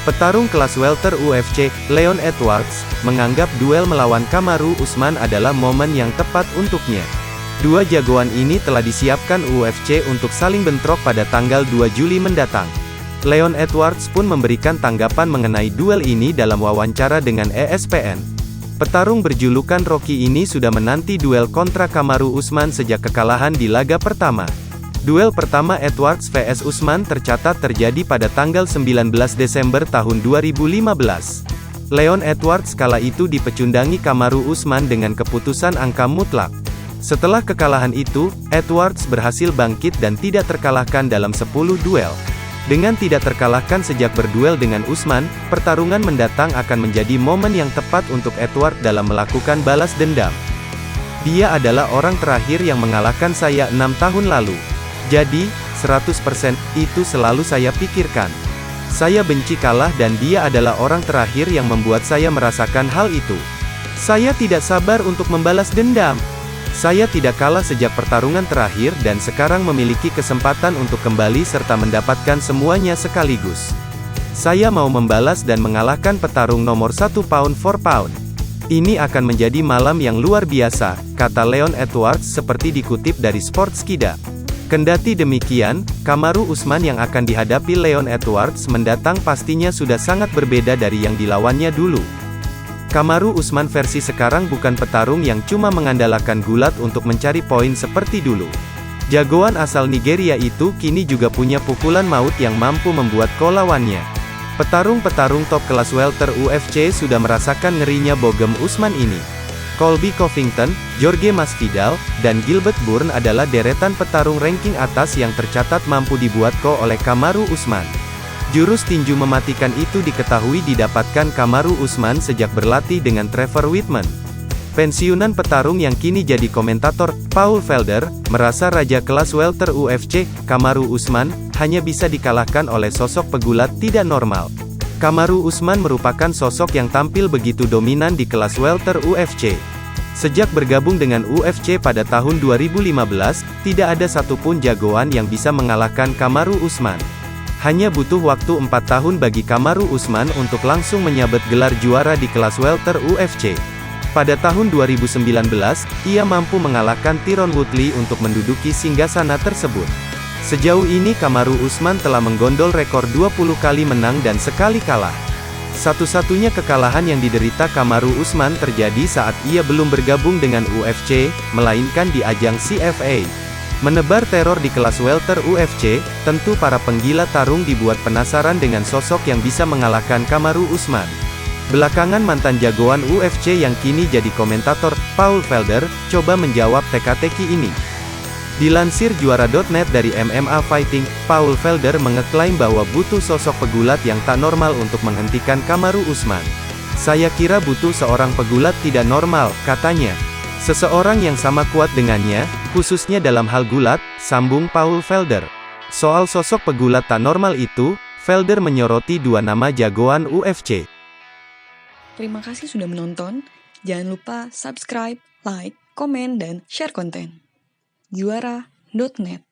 Petarung kelas welter UFC, Leon Edwards, menganggap duel melawan Kamaru Usman adalah momen yang tepat untuknya. Dua jagoan ini telah disiapkan UFC untuk saling bentrok pada tanggal 2 Juli mendatang. Leon Edwards pun memberikan tanggapan mengenai duel ini dalam wawancara dengan ESPN. Petarung berjulukan Rocky ini sudah menanti duel kontra Kamaru Usman sejak kekalahan di laga pertama. Duel pertama Edwards vs Usman tercatat terjadi pada tanggal 19 Desember tahun 2015. Leon Edwards kala itu dipecundangi Kamaru Usman dengan keputusan angka mutlak. Setelah kekalahan itu, Edwards berhasil bangkit dan tidak terkalahkan dalam 10 duel. Dengan tidak terkalahkan sejak berduel dengan Usman, pertarungan mendatang akan menjadi momen yang tepat untuk Edwards dalam melakukan balas dendam. Dia adalah orang terakhir yang mengalahkan saya 6 tahun lalu. Jadi, 100% itu selalu saya pikirkan. Saya benci kalah dan dia adalah orang terakhir yang membuat saya merasakan hal itu. Saya tidak sabar untuk membalas dendam. Saya tidak kalah sejak pertarungan terakhir dan sekarang memiliki kesempatan untuk kembali serta mendapatkan semuanya sekaligus. Saya mau membalas dan mengalahkan petarung nomor 1 pound for pound. Ini akan menjadi malam yang luar biasa, kata Leon Edwards seperti dikutip dari Sportskida. Kendati demikian, Kamaru Usman yang akan dihadapi Leon Edwards mendatang pastinya sudah sangat berbeda dari yang dilawannya dulu. Kamaru Usman versi sekarang bukan petarung yang cuma mengandalkan gulat untuk mencari poin seperti dulu. Jagoan asal Nigeria itu kini juga punya pukulan maut yang mampu membuat lawannya. Petarung-petarung top kelas welter UFC sudah merasakan ngerinya bogem Usman ini. Colby Covington, Jorge Masvidal, dan Gilbert Burns adalah deretan petarung ranking atas yang tercatat mampu dibuat oleh Kamaru Usman. Jurus tinju mematikan itu diketahui didapatkan Kamaru Usman sejak berlatih dengan Trevor Whitman. Pensiunan petarung yang kini jadi komentator, Paul Felder, merasa raja kelas welter UFC, Kamaru Usman, hanya bisa dikalahkan oleh sosok pegulat tidak normal. Kamaru Usman merupakan sosok yang tampil begitu dominan di kelas welter UFC. Sejak bergabung dengan UFC pada tahun 2015, tidak ada satupun jagoan yang bisa mengalahkan Kamaru Usman. Hanya butuh waktu 4 tahun bagi Kamaru Usman untuk langsung menyabet gelar juara di kelas welter UFC. Pada tahun 2019, ia mampu mengalahkan Tyron Woodley untuk menduduki singgasana tersebut. Sejauh ini Kamaru Usman telah menggondol rekor 20 kali menang dan sekali kalah. Satu-satunya kekalahan yang diderita Kamaru Usman terjadi saat ia belum bergabung dengan UFC, melainkan di ajang CFA. Menebar teror di kelas welter UFC, tentu para penggila tarung dibuat penasaran dengan sosok yang bisa mengalahkan Kamaru Usman. Belakangan mantan jagoan UFC yang kini jadi komentator, Paul Felder, coba menjawab teka-teki ini. Dilansir Juara.net dari MMA Fighting, Paul Felder mengeklaim bahwa butuh sosok pegulat yang tak normal untuk menghentikan Kamaru Usman. Saya kira butuh seorang pegulat tidak normal, katanya. Seseorang yang sama kuat dengannya, khususnya dalam hal gulat, sambung Paul Felder. Soal sosok pegulat tak normal itu, Felder menyoroti dua nama jagoan UFC. Terima kasih sudah menonton. Jangan lupa subscribe, like, komen, dan share konten. Juara.net